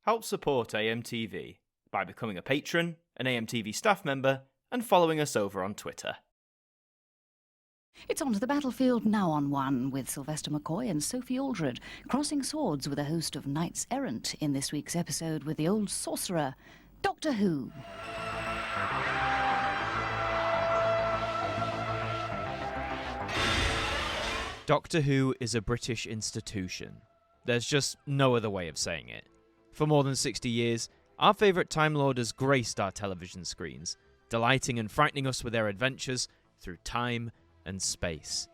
Help support AMTV by becoming a patron, an AMTV staff member, and following us over on Twitter. It's on to the battlefield now on One, with Sylvester McCoy and Sophie Aldred crossing swords with a host of knights errant in this week's episode with the old sorcerer, Doctor Who. Doctor Who is a British institution. There's just no other way of saying it. For more than 60 years, our favourite Time Lord has graced our television screens, delighting and frightening us with their adventures through time and space.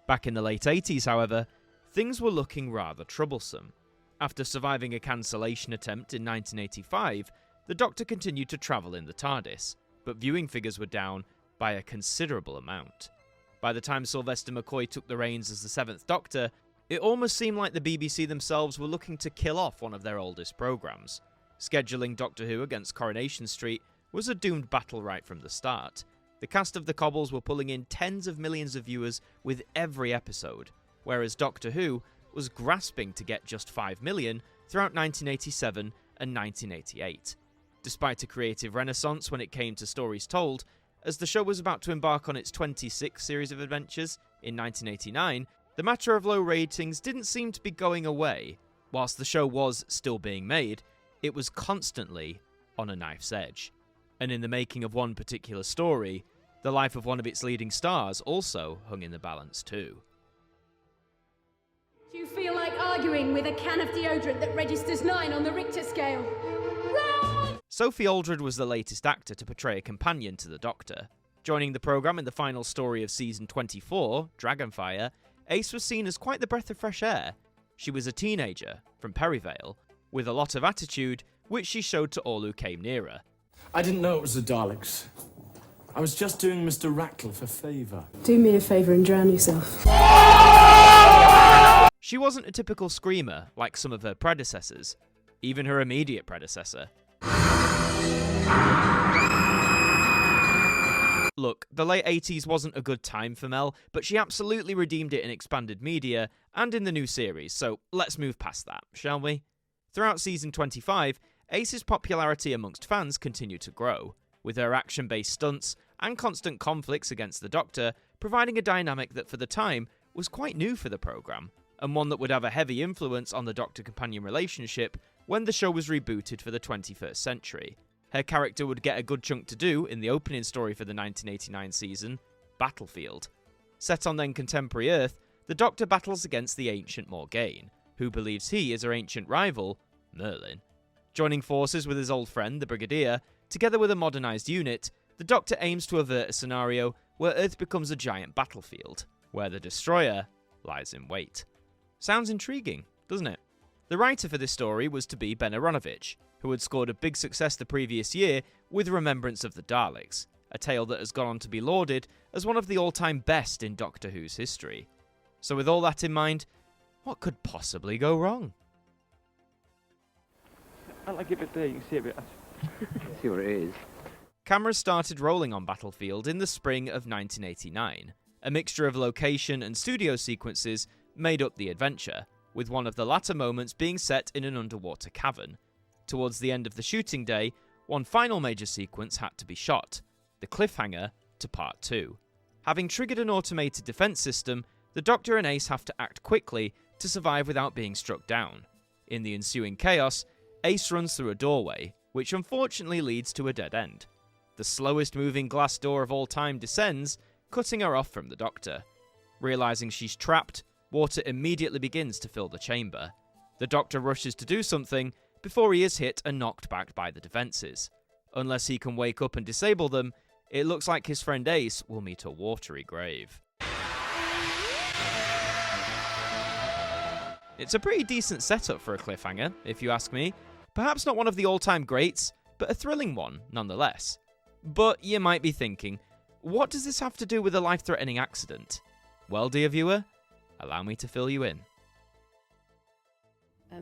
Back in the late 80s, however, things were looking rather troublesome. After surviving a cancellation attempt in 1985, the Doctor continued to travel in the TARDIS, but viewing figures were down by a considerable amount. By the time Sylvester McCoy took the reins as the 7th Doctor, it almost seemed like the BBC themselves were looking to kill off one of their oldest programmes. Scheduling Doctor Who against Coronation Street was a doomed battle right from the start. The cast of the Cobbles were pulling in tens of millions of viewers with every episode, whereas Doctor Who was grasping to get just 5 million throughout 1987 and 1988. Despite a creative renaissance when it came to stories told, as the show was about to embark on its 26th series of adventures in 1989, the matter of low ratings didn't seem to be going away. Whilst the show was still being made, it was constantly on a knife's edge. And in the making of one particular story, the life of one of its leading stars also hung in the balance too. Do you feel like arguing with a can of deodorant that registers 9 on the Richter scale? Run! Sophie Aldred was the latest actor to portray a companion to the Doctor. Joining the programme in the final story of season 24, Dragonfire, Ace was seen as quite the breath of fresh air. She was a teenager from Perivale, with a lot of attitude, which she showed to all who came near her. I didn't know it was the Daleks. I was just doing Mr. Ratcliffe a favour. Do me a favour and drown yourself. She wasn't a typical screamer like some of her predecessors, even her immediate predecessor. Look, the late 80s wasn't a good time for Mel, but she absolutely redeemed it in expanded media and in the new series, so let's move past that, shall we? Throughout season 25, Ace's popularity amongst fans continued to grow, with her action-based stunts and constant conflicts against the Doctor providing a dynamic that for the time was quite new for the programme, and one that would have a heavy influence on the Doctor-companion relationship when the show was rebooted for the 21st century. Her character would get a good chunk to do in the opening story for the 1989 season, Battlefield. Set on then contemporary Earth, the Doctor battles against the ancient Morgaine, who believes he is her ancient rival, Merlin. Joining forces with his old friend, the Brigadier, together with a modernised unit, the Doctor aims to avert a scenario where Earth becomes a giant battlefield, where the Destroyer lies in wait. Sounds intriguing, doesn't it? The writer for this story was to be Ben Aronovich, who had scored a big success the previous year with Remembrance of the Daleks, a tale that has gone on to be lauded as one of the all-time best in Doctor Who's history. So with all that in mind, what could possibly go wrong? I like it a bit there, you can see a bit. See what it is. Cameras started rolling on Battlefield in the spring of 1989. A mixture of location and studio sequences made up the adventure, with one of the latter moments being set in an underwater cavern. Towards the end of the shooting day, one final major sequence had to be shot, the cliffhanger to Part 2. Having triggered an automated defense system, the Doctor and Ace have to act quickly to survive without being struck down. In the ensuing chaos, Ace runs through a doorway, which unfortunately leads to a dead end. The slowest moving glass door of all time descends, cutting her off from the Doctor. Realising she's trapped, water immediately begins to fill the chamber. The Doctor rushes to do something before he is hit and knocked back by the defences. Unless he can wake up and disable them, it looks like his friend Ace will meet a watery grave. It's a pretty decent setup for a cliffhanger, if you ask me. Perhaps not one of the all-time greats, but a thrilling one nonetheless. But you might be thinking, what does this have to do with a life-threatening accident? Well, dear viewer, allow me to fill you in.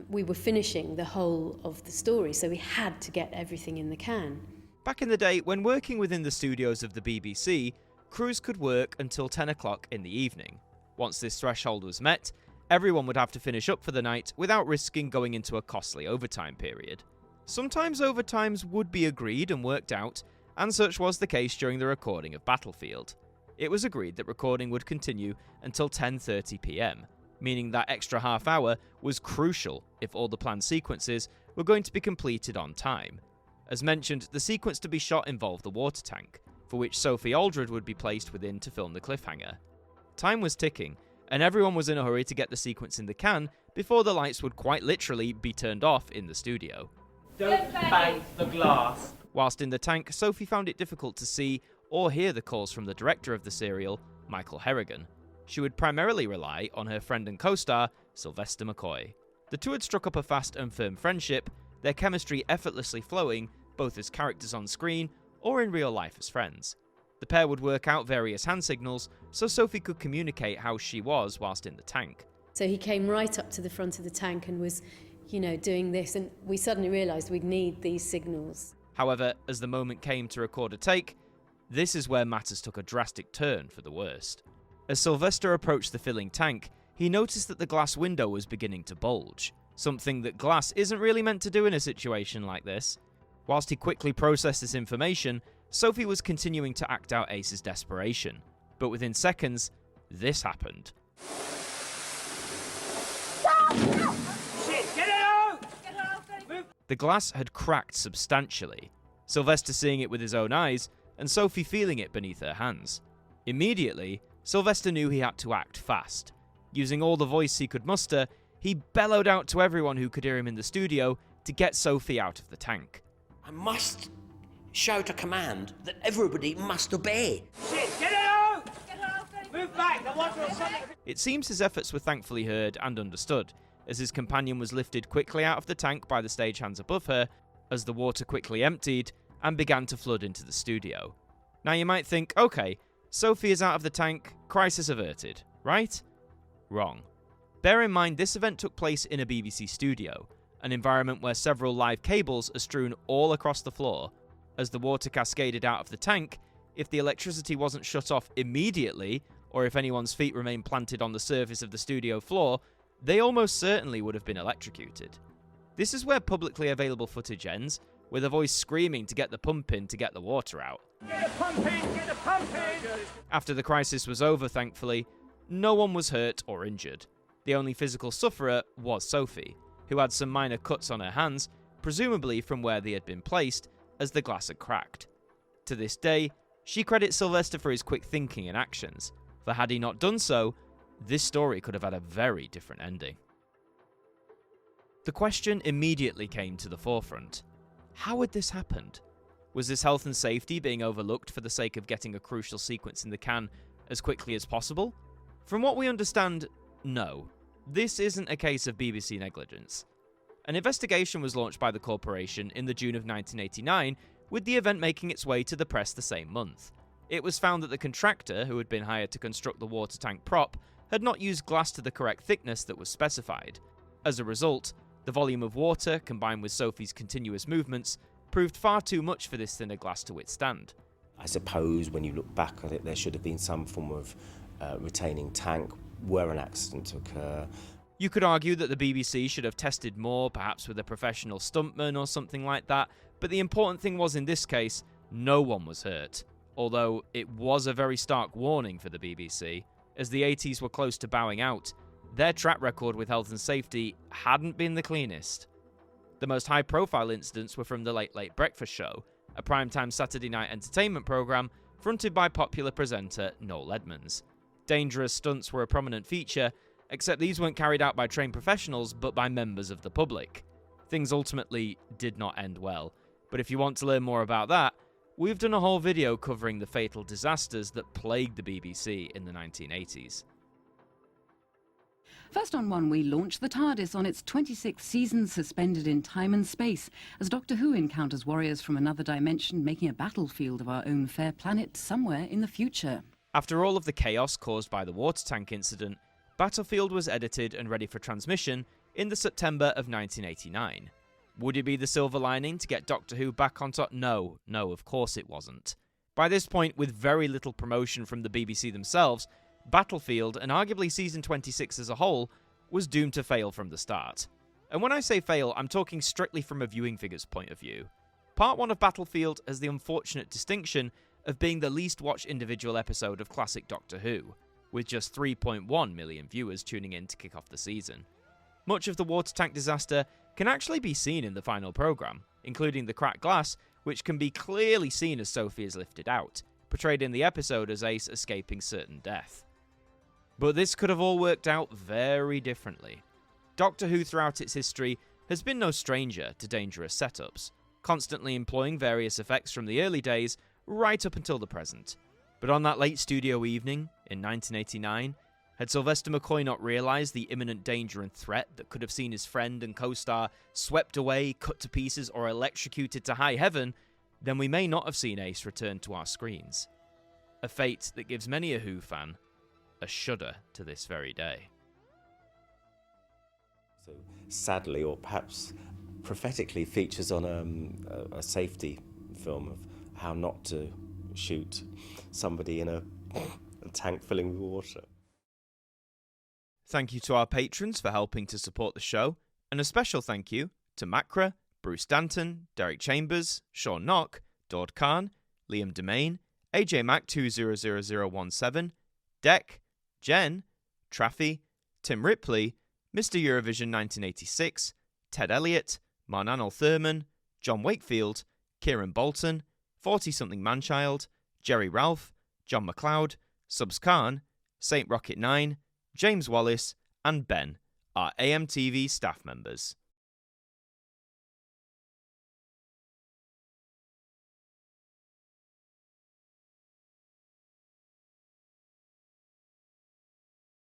We were finishing the whole of the story, so we had to get everything in the can. Back in the day, when working within the studios of the BBC, crews could work until 10 o'clock in the evening. Once this threshold was met, everyone would have to finish up for the night without risking going into a costly overtime period. Sometimes overtimes would be agreed and worked out, and such was the case during the recording of Battlefield. It was agreed that recording would continue until 10:30 PM, meaning that extra half hour was crucial if all the planned sequences were going to be completed on time. As mentioned, the sequence to be shot involved the water tank, for which Sophie Aldred would be placed within to film the cliffhanger. Time was ticking, and everyone was in a hurry to get the sequence in the can before the lights would quite literally be turned off in the studio. Don't bang the glass. Whilst in the tank, Sophie found it difficult to see or hear the calls from the director of the serial, Michael Harrigan. She would primarily rely on her friend and co-star, Sylvester McCoy. The two had struck up a fast and firm friendship, their chemistry effortlessly flowing both as characters on screen or in real life as friends. The pair would work out various hand signals so Sophie could communicate how she was whilst in the tank. So he came right up to the front of the tank and was, doing this, and we suddenly realised we'd need these signals. However, as the moment came to record a take, this is where matters took a drastic turn for the worst. As Sylvester approached the filling tank, he noticed that the glass window was beginning to bulge, something that glass isn't really meant to do in a situation like this. Whilst he quickly processed this information, Sophie was continuing to act out Ace's desperation, but within seconds, this happened. Shit, get out! The glass had cracked substantially, Sylvester seeing it with his own eyes, and Sophie feeling it beneath her hands. Immediately, Sylvester knew he had to act fast. Using all the voice he could muster, he bellowed out to everyone who could hear him in the studio to get Sophie out of the tank. I must shout a command that everybody must obey. Shit, get out! Move back, the water or something. It seems his efforts were thankfully heard and understood, as his companion was lifted quickly out of the tank by the stagehands above her, as the water quickly emptied and began to flood into the studio. Now you might think, okay, Sophie is out of the tank, crisis averted, right? Wrong. Bear in mind this event took place in a BBC studio, an environment where several live cables are strewn all across the floor. As the water cascaded out of the tank, if the electricity wasn't shut off immediately, or if anyone's feet remained planted on the surface of the studio floor, they almost certainly would have been electrocuted. This is where publicly available footage ends, with a voice screaming to get the pump in to get the water out. Get the pump in, get the pump in! After the crisis was over, thankfully, no one was hurt or injured. The only physical sufferer was Sophie, who had some minor cuts on her hands, presumably from where they had been placed, as the glass had cracked. To this day, she credits Sylvester for his quick thinking and actions, for had he not done so, this story could have had a very different ending. The question immediately came to the forefront. How had this happened? Was this health and safety being overlooked for the sake of getting a crucial sequence in the can as quickly as possible? From what we understand, no. This isn't a case of BBC negligence. An investigation was launched by the corporation in the June of 1989, with the event making its way to the press the same month. It was found that the contractor, who had been hired to construct the water tank prop, had not used glass to the correct thickness that was specified. As a result, the volume of water, combined with Sophie's continuous movements, proved far too much for this thinner glass to withstand. I suppose when you look back at it, there should have been some form of retaining tank were an accident to occur. You could argue that the BBC should have tested more, perhaps with a professional stuntman or something like that, but the important thing was in this case, no one was hurt. Although it was a very stark warning for the BBC, as the 80s were close to bowing out. Their track record with health and safety hadn't been the cleanest. The most high-profile incidents were from the Late Late Breakfast Show, a primetime Saturday night entertainment programme fronted by popular presenter Noel Edmonds. Dangerous stunts were a prominent feature, except these weren't carried out by trained professionals but by members of the public. Things ultimately did not end well, but if you want to learn more about that, we've done a whole video covering the fatal disasters that plagued the BBC in the 1980s. First on One, we launch the TARDIS on its 26th season, suspended in time and space, as Doctor Who encounters warriors from another dimension, making a battlefield of our own fair planet somewhere in the future. After all of the chaos caused by the water tank incident, Battlefield was edited and ready for transmission in the September of 1989. Would it be the silver lining to get Doctor Who back on top? No, of course it wasn't. By this point, with very little promotion from the BBC themselves, Battlefield, and arguably Season 26 as a whole, was doomed to fail from the start. And when I say fail, I'm talking strictly from a viewing figure's point of view. Part 1 of Battlefield has the unfortunate distinction of being the least watched individual episode of classic Doctor Who, with just 3.1 million viewers tuning in to kick off the season. Much of the water tank disaster can actually be seen in the final programme, including the cracked glass, which can be clearly seen as Sophie is lifted out, portrayed in the episode as Ace escaping certain death. But this could have all worked out very differently. Doctor Who throughout its history has been no stranger to dangerous setups, constantly employing various effects from the early days right up until the present. But on that late studio evening, in 1989, had Sylvester McCoy not realised the imminent danger and threat that could have seen his friend and co-star swept away, cut to pieces, or electrocuted to high heaven, then we may not have seen Ace return to our screens. A fate that gives many a Who fan a shudder to this very day. So sadly, or perhaps prophetically, features on a safety film of how not to shoot somebody in a tank filling with water. Thank you to our patrons for helping to support the show, and a special thank you to Macra, Bruce Danton, Derek Chambers, Sean Knock, Dord Khan, Liam Domain, AJ Mac 200017, Deck, Jen, Traffy, Tim Ripley, Mr. Eurovision 1986, Ted Elliott, Marnanel Thurman, John Wakefield, Kieran Bolton, 40-something Manchild, Jerry Ralph, John McLeod, Subs Khan, Saint Rocket 9, James Wallace, and Ben, our AMTV staff members.